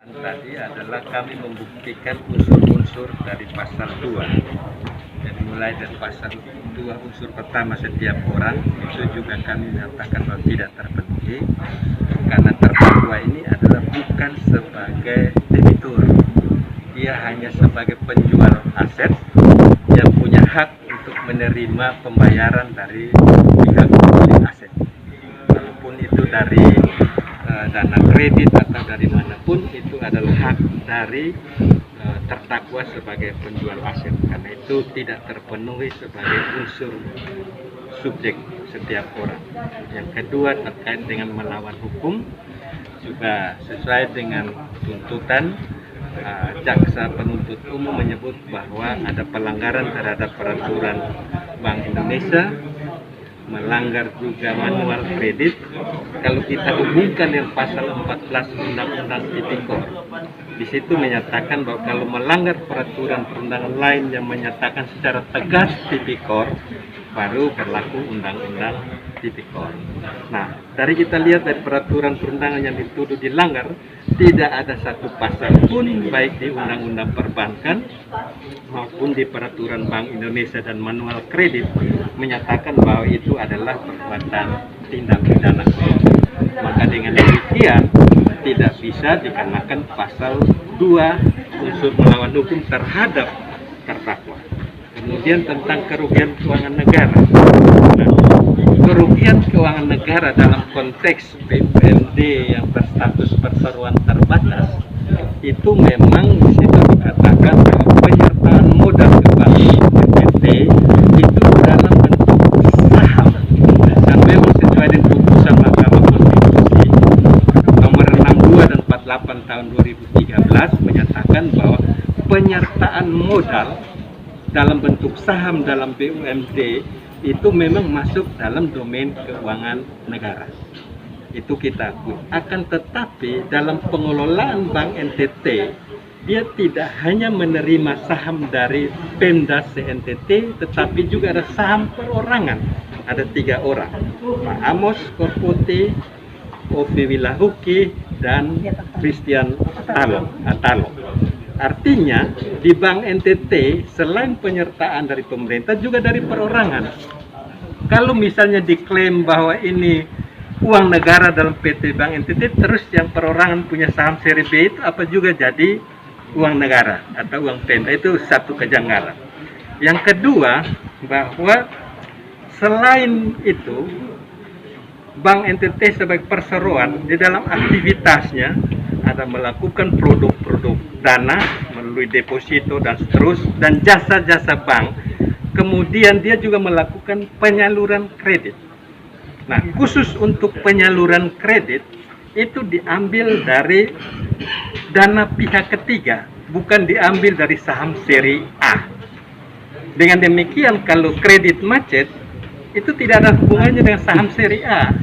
Tadi adalah kami membuktikan unsur-unsur dari pasal 2. Jadi mulai dari pasal 2 unsur pertama setiap orang itu juga kami menyatakan bahwa tidak terpenuhi karena terdakwa ini adalah bukan sebagai debitur. Dia hanya sebagai penjual aset yang punya hak untuk menerima pembayaran dari pihak pemilik aset. Walaupun itu dari dana kredit atau dari manapun, itu adalah hak dari terdakwa sebagai penjual aset. Karena itu tidak terpenuhi sebagai unsur subjek setiap orang. Yang kedua terkait dengan melawan hukum, juga sesuai dengan tuntutan jaksa penuntut umum menyebut bahwa ada pelanggaran terhadap peraturan Bank Indonesia, melanggar juga manual kredit. Kalau kita hubungkan dengan pasal 14 Undang-Undang Tipikor, di situ menyatakan bahwa kalau melanggar peraturan perundangan lain yang menyatakan secara tegas Tipikor, baru berlaku Undang-Undang Tipikor. Nah, dari kita lihat dari peraturan perundangan yang dituduh dilanggar, tidak ada satu pasal pun baik di Undang-Undang Perbankan maupun di peraturan Bank Indonesia dan manual kredit menyatakan bahwa itu adalah perbuatan tindak pidana. Maka dengan demikian tidak bisa dikenakan pasal 2 unsur melawan hukum terhadap terdakwa. Kemudian tentang kerugian keuangan negara. Nah, kerugian keuangan negara dalam konteks BUMD yang berstatus perseroan terbatas itu memang di situ dikatakan bahwa penyertaan modal ke bank BUMD itu dalam bentuk saham dan memang sesuai dengan putusan Mahkamah Konstitusi nomor 62 dan 48 tahun 2013 menyatakan bahwa penyertaan modal dalam bentuk saham dalam BUMD itu memang masuk dalam domain keuangan negara. Itu kita akui. Akan tetapi dalam pengelolaan Bank NTT, dia tidak hanya menerima saham dari Pemda CNTT, tetapi juga ada saham perorangan. Ada 3 orang, Pak Amos Korpote, Ovi Wilahuki, dan Christian Talo. Artinya di Bank NTT selain penyertaan dari pemerintah juga dari perorangan. Kalau misalnya diklaim bahwa ini uang negara dalam PT Bank NTT, terus yang perorangan punya saham seri B itu apa juga jadi uang negara atau uang Pemda, itu satu kejanggalan. Yang kedua, bahwa selain itu Bank NTT sebagai perseroan di dalam aktivitasnya ada melakukan produk-produk dana melalui deposito dan seterusnya dan jasa-jasa bank. Kemudian dia juga melakukan penyaluran kredit. Nah, khusus untuk penyaluran kredit itu diambil dari dana pihak ketiga, bukan diambil dari saham seri A. Dengan demikian kalau kredit macet itu tidak ada hubungannya dengan saham seri A.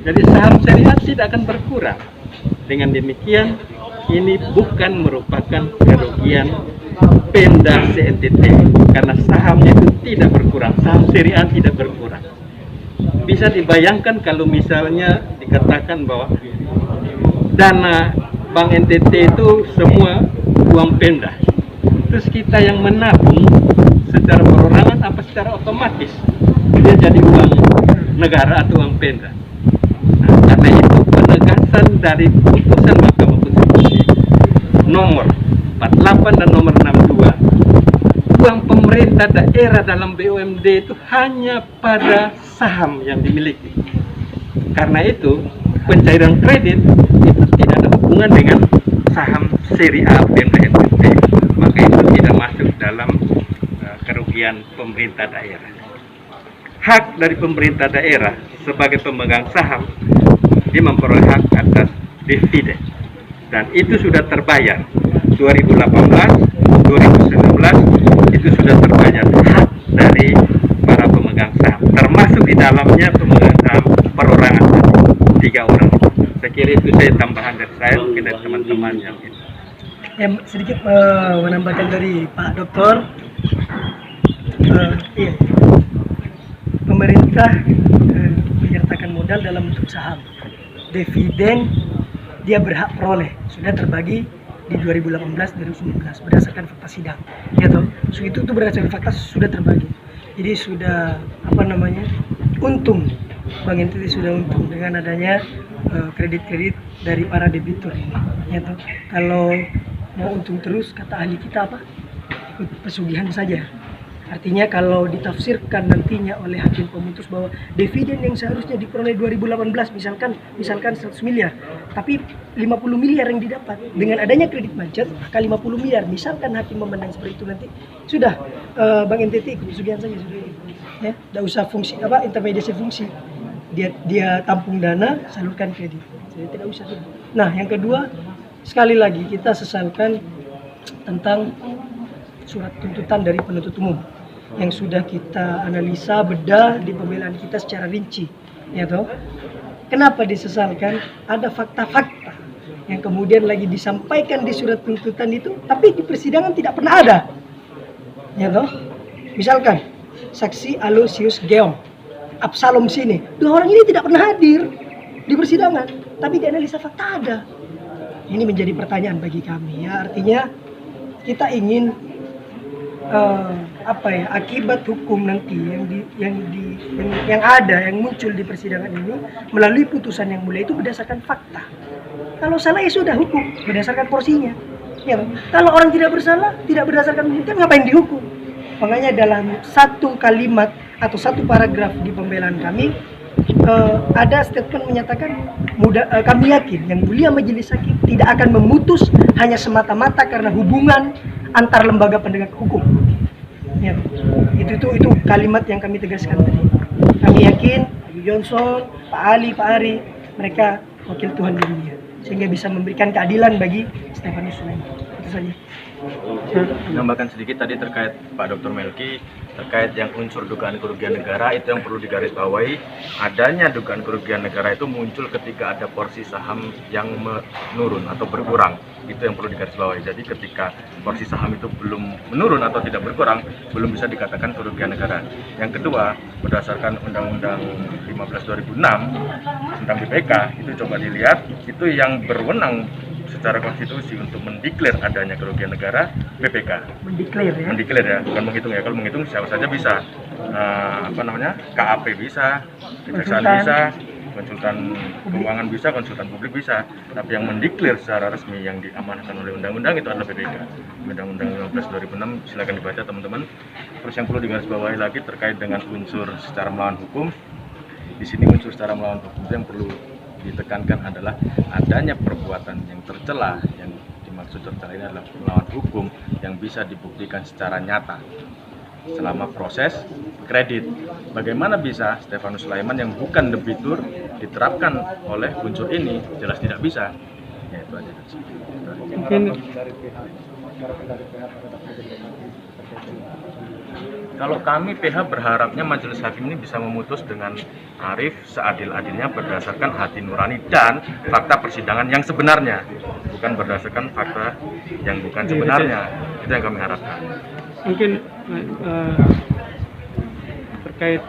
Jadi saham seri A tidak akan berkurang. Dengan demikian, ini bukan merupakan kerugian Pemda CNTT karena sahamnya itu tidak berkurang, saham seri A tidak berkurang. Bisa dibayangkan kalau misalnya dikatakan bahwa dana Bank NTT itu semua uang Pemda, terus kita yang menabung secara perorangan apa secara otomatis dia jadi uang negara atau uang Pemda. Nah, karena itu penegasan dari putusan Mahkamah Konstitusi nomor 48 dan nomor 62, uang pemerintah daerah dalam BUMD itu hanya pada saham yang dimiliki. Karena itu pencairan kredit itu tidak ada hubungan dengan saham seri A Pemda NTT, maka itu tidak masuk dalam kerugian pemerintah daerah. Hak dari pemerintah daerah sebagai pemegang saham, dia memperoleh hak atas dividen dan itu sudah terbayar 2018, 2019 itu sudah terbayar hak dari para pemegang saham, termasuk di dalamnya pemegang saham perorangan 3 orang. Saya kira itu saya tambahan dari saya, mungkin dari teman-teman yang itu. Ya, sedikit menambahkan dari Pak Dokter. Iya, pemerintah menyertakan modal dalam bentuk saham, dividen dia berhak peroleh sudah terbagi di 2018-2019 berdasarkan fakta sidang, ya toh. So, itu berdasarkan fakta sudah terbagi. Jadi sudah untung, Bank NTT sudah untung dengan adanya kredit-kredit dari para debitur ini, ya toh. Kalau mau untung terus, kata ahli kita apa? Ikut pesugihan saja. Artinya kalau ditafsirkan nantinya oleh hakim pemutus bahwa dividen yang seharusnya diperoleh 2018 misalkan 100 miliar, tapi 50 miliar yang didapat dengan adanya kredit macet, maka 50 miliar misalkan hakim memandang seperti itu, nanti sudah Bank NTT ikut pesugihan saja sudah, ya, tidak usah fungsi intermediasi fungsi, dia tampung dana, salurkan kredit, jadi tidak usah. Nah, yang kedua, sekali lagi kita sesalkan tentang surat tuntutan dari penuntut umum yang sudah kita analisa bedah di pembelaan kita secara rinci, ya toh. Kenapa disesalkan? Ada fakta-fakta yang kemudian lagi disampaikan di surat tuntutan itu, tapi di persidangan tidak pernah ada, ya toh. Misalkan saksi Aloysius Geong, Absalom sini, dua orang ini tidak pernah hadir di persidangan, tapi di analisa fakta ada. Ini menjadi pertanyaan bagi kami, ya. Artinya kita ingin akibat hukum nanti yang muncul di persidangan ini melalui putusan yang mulia itu berdasarkan fakta. Kalau salah ya sudah hukum berdasarkan porsinya. Ya, kalau orang tidak bersalah, tidak berdasarkan hukum, ngapain dihukum? Makanya dalam satu kalimat atau satu paragraf di pembelaan kami ada statement menyatakan kami yakin yang mulia majelis hakim tidak akan memutus hanya semata-mata karena hubungan antar lembaga penegak hukum. Ya, itu kalimat yang kami tegaskan tadi. Kami yakin Ibu Johnson, Pak Ali, Pak Ari, mereka wakil Tuhan di dunia, sehingga bisa memberikan keadilan bagi Stefanus Sulaiman. Itu saja. Menambahkan sedikit tadi terkait Pak Dr. Melki, terkait yang unsur dugaan kerugian negara, itu yang perlu digarisbawahi. Adanya dugaan kerugian negara itu muncul ketika ada porsi saham yang menurun atau berkurang. Itu yang perlu digarisbawahi. Jadi ketika porsi saham itu belum menurun atau tidak berkurang, belum bisa dikatakan kerugian negara. Yang kedua, berdasarkan Undang-Undang 15/2006 tentang BPK, itu coba dilihat, itu yang berwenang secara konstitusi untuk mendeklar adanya kerugian negara BPK. Mendeklar ya, bukan menghitung ya. Kalau menghitung siapa saja bisa. KAP bisa, kejaksaan bisa, konsultan keuangan bisa, konsultan publik bisa. Tapi yang mendeklar secara resmi yang diamanahkan oleh undang-undang itu adalah BPK. Undang-Undang 15/2006, silakan dibaca teman-teman. Terus yang perlu digarisbawahi lagi terkait dengan unsur secara melawan hukum. Di sini unsur secara melawan hukum yang perlu ditekankan adalah adanya perbuatan yang tercela. Yang dimaksud tercela ini adalah melawan hukum yang bisa dibuktikan secara nyata selama proses kredit. Bagaimana bisa Stefanus Sulaiman yang bukan debitur diterapkan oleh unsur ini? Jelas tidak bisa. Ya, itu aja. Mungkin kalau kami PH berharapnya majelis hakim ini bisa memutus dengan arif seadil-adilnya berdasarkan hati nurani dan fakta persidangan yang sebenarnya, bukan berdasarkan fakta yang bukan sebenarnya. Itu yang kami harapkan. mungkin terkait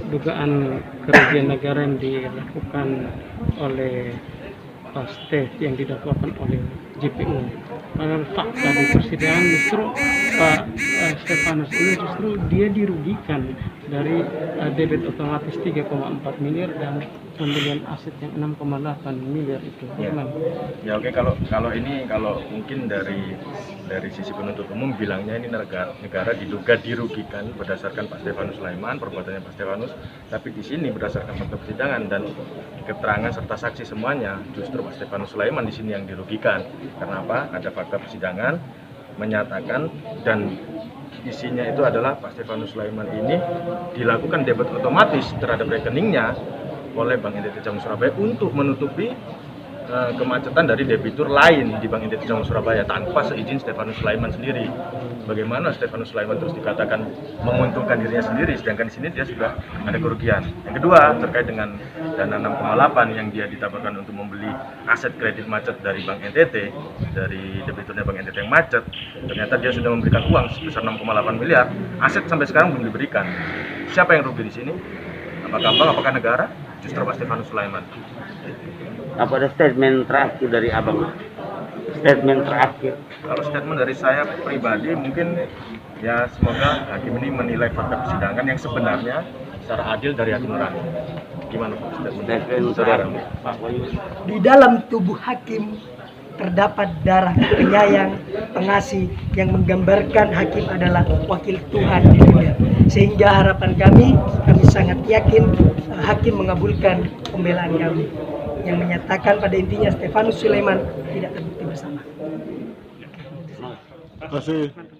dugaan kerugian negara yang dilakukan oleh Stef yang didakwakan oleh JPU. Padahal fakta di persidangan justru Pak Stefanus ini justru dia dirugikan dari debit otomatis 3,4 miliar dan pembelian aset yang 6,8 miliar itu. Ya oke, kalau mungkin dari sisi penuntut umum bilangnya ini negara diduga dirugikan berdasarkan Pak Stefanus Sulaiman, perbuatannya Pak Stefanus, tapi di sini berdasarkan fakta persidangan dan keterangan serta saksi semuanya justru Pak Stefanus Sulaiman di sini yang dirugikan. Karena apa? Ada fakta persidangan menyatakan dan isinya itu adalah Pak Stefanus Sulaiman ini dilakukan debit otomatis terhadap rekeningnya oleh Bank NTT Cabang Surabaya untuk menutupi kemacetan dari debitur lain di Bank NTT Cabang Surabaya tanpa seizin Stefanus Sulaiman sendiri. Bagaimana Stefanus Sulaiman terus dikatakan menguntungkan dirinya sendiri, sedangkan di sini dia sudah ada kerugian. Yang kedua, terkait dengan dana 6,8 yang dia ditawarkan untuk membeli aset kredit macet dari Bank NTT, dari debiturnya Bank NTT yang macet, ternyata dia sudah memberikan uang sebesar 6,8 miliar, aset sampai sekarang belum diberikan. Siapa yang rugi di sini? Apakah bank, apakah negara? justru Pak Stefanus Sulaiman. Apa ada statement terakhir dari abang? Statement terakhir. Kalau statement dari saya pribadi mungkin ya semoga hakim ini menilai fakta persidangan yang sebenarnya secara adil dari hati nurani. Gimana Pak statement? Statement Saudara. terakhir, Pak Wahyu. Di dalam tubuh hakim terdapat darah penyayang, pengasih yang menggambarkan hakim adalah wakil Tuhan di dunia. Sehingga harapan kami sangat yakin hakim mengabulkan pembelaan kami yang menyatakan pada intinya Stefanus Sulaiman tidak terbukti bersalah. Terima kasih.